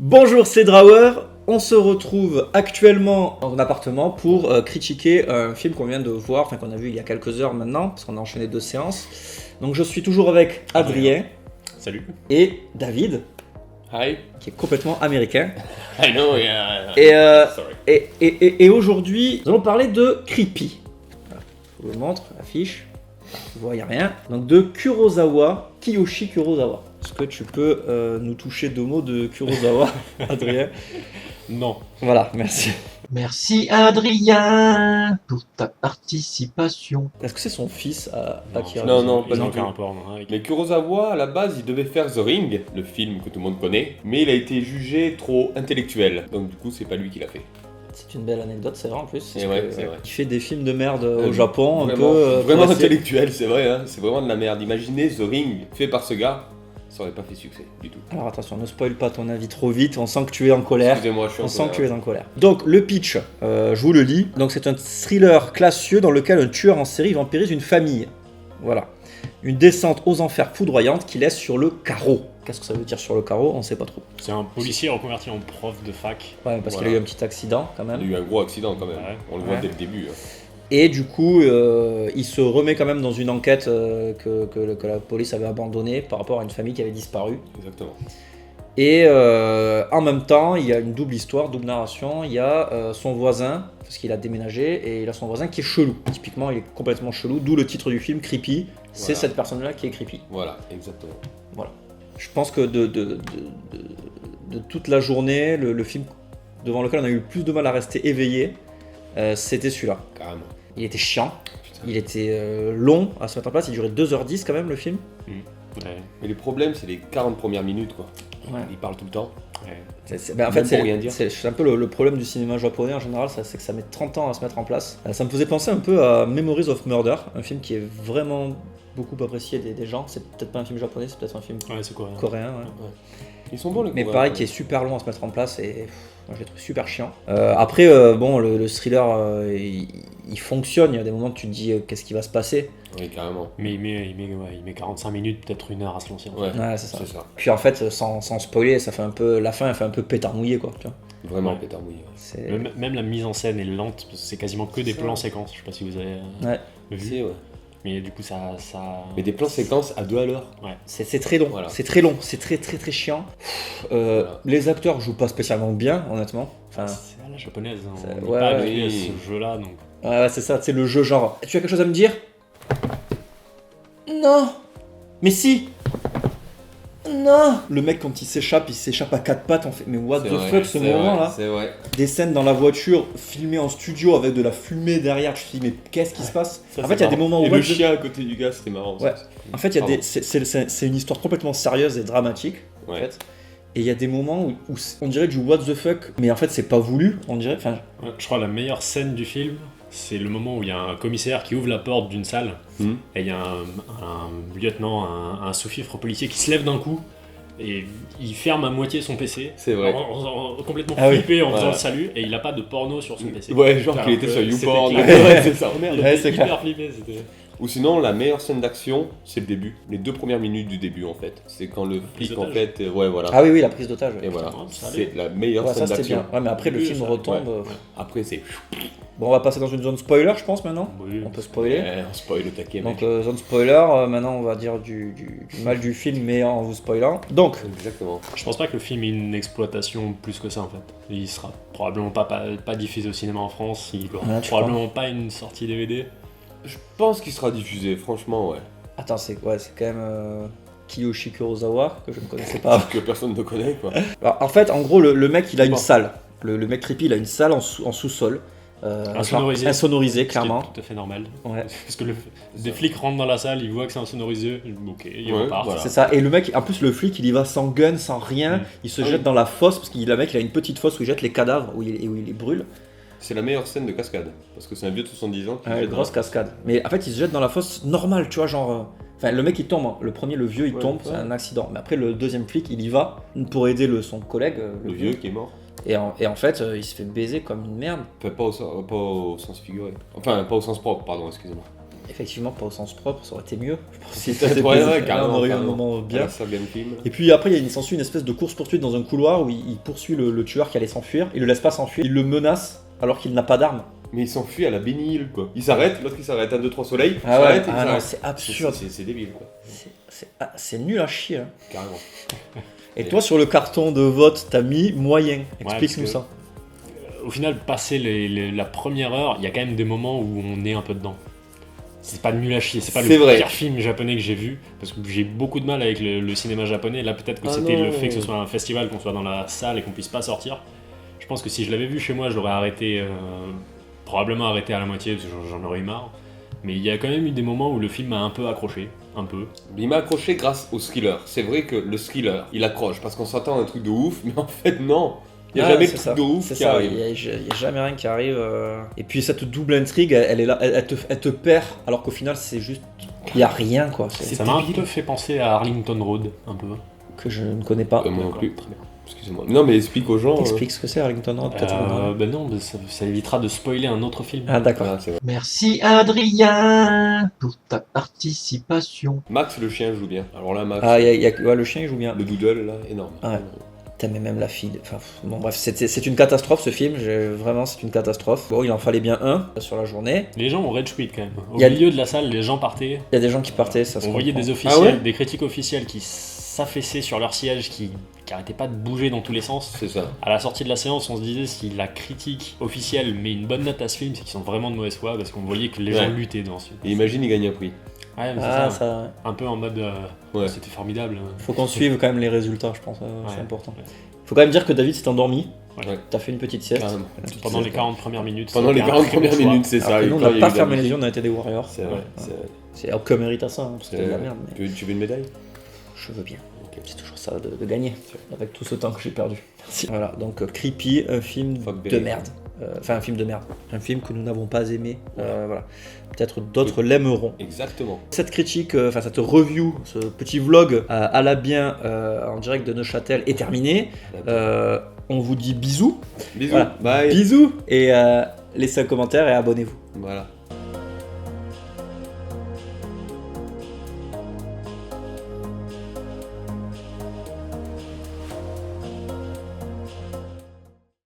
Bonjour, c'est Drawer. On se retrouve actuellement dans un appartement pour critiquer un film qu'on vient de voir, enfin qu'on a vu il y a quelques heures maintenant, parce qu'on a enchaîné 2 séances. Donc je suis toujours avec Adrien. Salut. Et David. Hi. Qui est complètement américain. I know, yeah. Sorry. Et aujourd'hui, nous allons parler de Creepy. Voilà. Je vous le montre, affiche. Vous voyez rien. Donc de Kurosawa, Kiyoshi Kurosawa. Est-ce que tu peux nous toucher 2 mots de Kurosawa, Adrien? Non. Voilà, merci. Merci Adrien pour ta participation. Est-ce que c'est son fils Akira? Non, Ils pas ont du aucun tout. rapport. Mais Kurosawa, à la base, il devait faire The Ring, le film que tout le monde connaît, mais il a été jugé trop intellectuel. Donc du coup, c'est pas lui qui l'a fait. C'est une belle anecdote, c'est vrai en plus. Et ouais, c'est vrai. Il fait des films de merde au Japon, Vraiment, un peu. vraiment pour essayer- intellectuel, c'est vrai, hein. C'est vraiment de la merde. Imaginez The Ring fait par ce gars, ça aurait pas fait succès du tout. Alors attention, ne spoil pas ton avis trop vite, on sent que tu es en colère. Excusez-moi, je suis en On sent colère. que tu es en colère. Donc le pitch, je vous le lis. Donc c'est un thriller classieux dans lequel un tueur en série vampirise une famille. Voilà. Une descente aux enfers foudroyante qui laisse sur le carreau. Qu'est-ce que ça veut dire sur le carreau? On sait pas trop. C'est un policier reconverti en prof de fac. Ouais, parce qu'il Voilà. a eu un petit accident quand Il y même. a eu un gros accident quand même. Ouais. On le voit Ouais. dès le début. hein. Et du coup, il se remet quand même dans une enquête que la police avait abandonnée par rapport à une famille qui avait disparu. Exactement. Et en même temps, il y a une double histoire, double narration. Il y a son voisin, parce qu'il a déménagé, et il a son voisin qui est chelou. Typiquement, il est complètement chelou, d'où le titre du film, Creepy. C'est Voilà. cette personne-là qui est creepy. Voilà, exactement. Voilà. Je pense que de toute la journée, le film devant lequel on a eu le plus de mal à rester éveillé, c'était celui-là. Carrément. Il était chiant, Putain. il était long à se mettre en place, il durait 2h10 quand même le film. Ouais. Mais les problèmes, c'est les 40 premières minutes, quoi. Ouais. Il parle tout le temps. Ouais. En Même fait, pour rien dire. c'est un peu le problème du cinéma japonais en général, c'est que ça met 30 ans à se mettre en place. Ça me faisait penser un peu à Memories of Murder, un film qui est vraiment beaucoup apprécié des gens. C'est peut-être pas un film japonais, c'est peut-être un film Ouais, c'est quoi coréen. Ouais. Ils sont bons, les Mais Coréens, pareil, quand qui est même. super long à se mettre en place et moi je l'ai trouvé super chiant. Après, bon, le thriller, il fonctionne. Il y a des moments que tu te dis qu'est-ce qui va se passer. Oui, carrément. Mais il met 45 minutes, peut-être 1 heure à se lancer. En fait. Ouais, Ouais, c'est ça. c'est ça. Puis en fait, sans spoiler, ça fait un peu, la fin, elle fait un peu pétard mouillé quoi. Tu vois. Vraiment Ouais. pétard mouillé. C'est... Même la mise en scène est lente, parce que c'est quasiment que des ça. plans séquences. Je sais pas si vous avez Ouais. vu. C'est, ouais. Mais du coup, ça. Mais des plans séquences à 2 à l'heure. C'est très long, Voilà. c'est très long, c'est très chiant. Voilà. Les acteurs jouent pas spécialement bien, honnêtement. Enfin, C'est à la japonaise. Hein. C'est- On n'est ouais, pas ouais. habitué à Oui. ce jeu-là, donc. ouais, c'est ça, c'est le jeu genre. Tu as quelque chose à me dire? Non. Mais si. Non. Le mec quand il s'échappe à 4 pattes, on fait mais what C'est the vrai, fuck ce c'est moment vrai, là. C'est vrai. Des scènes dans la voiture filmées en studio avec de la fumée derrière, tu te dis mais qu'est-ce qui se passe? En fait, il y a des moments où Et what le the- chien à côté du gars, c'était marrant. Ouais. ça. En fait, il y a Pardon. des c'est une histoire complètement sérieuse et dramatique. En Ouais. fait. Et il y a des moments où on dirait du what the fuck, mais en fait c'est pas voulu, on dirait. Enfin, Ouais, je crois que la meilleure scène du film, c'est le moment où il y a un commissaire qui ouvre la porte d'une salle Mhm. et il y a un lieutenant, un sous-fifre policier qui se lève d'un coup et il ferme à moitié son PC. C'est vrai. Complètement Ah oui. flippé en faisant Voilà. le salut et il a pas de porno sur son PC. Ouais, genre Alors qu'il était que sur c'était YouPorn. clair. Ouais, c'est ça. Oh, merde. Il Ouais, était c'est hyper clair. flippé, c'était... Ou sinon, la meilleure scène d'action, c'est le début. Les 2 premières minutes du début, en fait. C'est quand le prise flic, en d'otage. fait. Ouais, voilà. ah oui, la prise d'otage. Et voilà. Putain, ça allait. C'est la meilleure Ouais, scène ça c'était d'action. bien. Ouais, mais après le Oui, film ça, retombe. ouais. Après, c'est. Bon, on va passer dans une zone spoiler, je pense maintenant. Oui. On peut spoiler. On spoil le taquet, Donc mec. zone spoiler, maintenant on va dire du mal du film mais en vous spoilant. Donc, Exactement. Je pense pas que le film ait une exploitation plus que ça en fait. Il sera probablement pas diffusé au cinéma en France, il aura Ouais, tu probablement pas une sortie DVD. Je pense qu'il sera diffusé, franchement, ouais. attends, c'est quand même Kiyoshi Kurosawa, que je ne connaissais pas. Que personne ne connaît, quoi. Alors, en fait, en gros, le mec il a une Bon. salle. Le mec creepy il a une salle en sous-sol. Insonorisé. Insonorisé, Ce qui est clairement. tout à fait normal. Ouais. Parce que des flics rentrent dans la salle, ils voient que c'est insonorisé, ok, ils Ouais, repartent. voilà. C'est ça, et le mec, en plus le flic il y va sans gun, sans rien, il se Ah jette oui. dans la fosse, parce que le mec il a une petite fosse où il jette les cadavres, où il les brûle. C'est la meilleure scène de cascade. Parce que c'est un vieux de 70 ans qui Ouais, jette grosse dans- cascade. Mais en fait, il se jette dans la fosse normale, tu vois, genre. Enfin, le mec il tombe, hein. Le premier, le vieux, il Ouais, tombe, ouais. c'est un accident. Mais après, le deuxième flic, il y va pour aider son collègue, Le vieux qui est mort. Et en fait, il se fait baiser comme une merde. Enfin, pas au sens figuré. Enfin, pas au sens propre, pardon, excusez-moi. effectivement, pas au sens propre, ça aurait été mieux. Je pense que si Peut-être, c'était ouais, là, ouais, carrément, on aurait eu un carrément. moment bien. Voilà, ça, bien le film. Et puis après, il s'ensuit une espèce de course-poursuite dans un couloir où il poursuit le tueur qui allait s'enfuir. Il le laisse pas s'enfuir, il le menace alors qu'il n'a pas d'arme. Mais il s'enfuit à la Benny Hill, quoi. Il s'arrête, l'autre il s'arrête, 1, 2, 3 soleils, il Ah ouais, s'arrête et il ah non, s'arrête. c'est absurde. C'est débile, quoi. C'est nul à chier. Hein. Carrément. Et toi, sur le carton de vote, t'as mis moyen. Explique-nous parce que- ça. Au final, passé la première heure, il y a quand même des moments où on est un peu dedans. C'est pas nul à chier, c'est pas C'est le vrai. pire film japonais que j'ai vu, parce que j'ai beaucoup de mal avec le cinéma japonais. Là, peut-être que Ah c'était non. le fait que ce soit un festival, qu'on soit dans la salle et qu'on puisse pas sortir. Je pense que si je l'avais vu chez moi, je l'aurais arrêté, probablement arrêté à la moitié, parce que j'en aurais eu marre. Mais il y a quand même eu des moments où le film m'a un peu accroché, un peu. Il m'a accroché grâce au thriller. C'est vrai que le thriller, il accroche parce qu'on s'attend à un truc de ouf, mais en fait, non. Il n'y a Ouais, jamais de c'est truc ça. de ouf C'est qui ça, arrive. il y a jamais rien qui arrive. Et puis cette double intrigue, elle est là, elle te perd, alors qu'au final, c'est juste. Il n'y a rien, quoi. C'est Ça m'a un peu fait penser à Arlington Road, un peu. que je ne connais pas. Moi non D'accord, plus. très bien. Excusez-moi. Non, mais explique aux gens. Explique ce que c'est Arlington Road, peut-être. Ben non, mais ça évitera de spoiler un autre film. Ah, d'accord. Ah, c'est vrai. Merci Adrien pour ta participation. Max, le chien, joue bien. Alors là, Max, Ah, ouais, le chien, il joue bien. le doodle, là, énorme. Ouais. T'aimais même la fille. Enfin, bon, bref, c'est une catastrophe ce film. Vraiment, c'est une catastrophe. Bon, il en fallait bien un sur la journée. Les gens ont rage quit quand même. Au Il y a- milieu de la salle, les gens partaient. Il y a des gens qui partaient, ça se On voyait comprend. des officiels, Ah ouais des critiques officielles qui s'affaissaient sur leur siège, qui arrêtaient pas de bouger dans tous les sens. C'est ça. À la sortie de la séance, on se disait si la critique officielle met une bonne note à ce film, c'est qu'ils sont vraiment de mauvaise foi parce qu'on voyait que les gens Ouais. luttaient dans ce film. Et imagine, il gagne un prix. Ouais, mais c'est Ah, ça. ça. Un peu en mode Ouais. c'était formidable. Faut qu'on suive quand même les résultats, je pense. C'est Ouais. important. Faut quand même dire que David s'est endormi. Ouais. T'as fait une petite sieste. Carrément. Une petite Pendant les sieste. 40 premières minutes. Pendant les c'était un 40 très bon premières choix. minutes, c'est Alors ça. que et nous, on quand il n'a y pas a eu fermé la les yeux, on a été des warriors. C'est vrai, Ouais. c'est vrai. On mérite à ça, hein, parce que C'est c'était de la vrai. merde. Mais Tu veux une médaille? je veux bien. Ok. C'est toujours ça de gagner, avec tout ce temps que j'ai perdu. Merci. Voilà, donc Creepy, un film Fuck de Berry. merde. Enfin, un film de merde. Un film que nous n'avons pas aimé. Voilà. Peut-être d'autres l'aimeront. Exactement. Cette critique, enfin cette review, ce petit vlog à la bien en direct de Neuchâtel est terminé. On vous dit bisous. Bisous. Voilà. Bye. Bisous et laissez un commentaire et abonnez-vous. Voilà.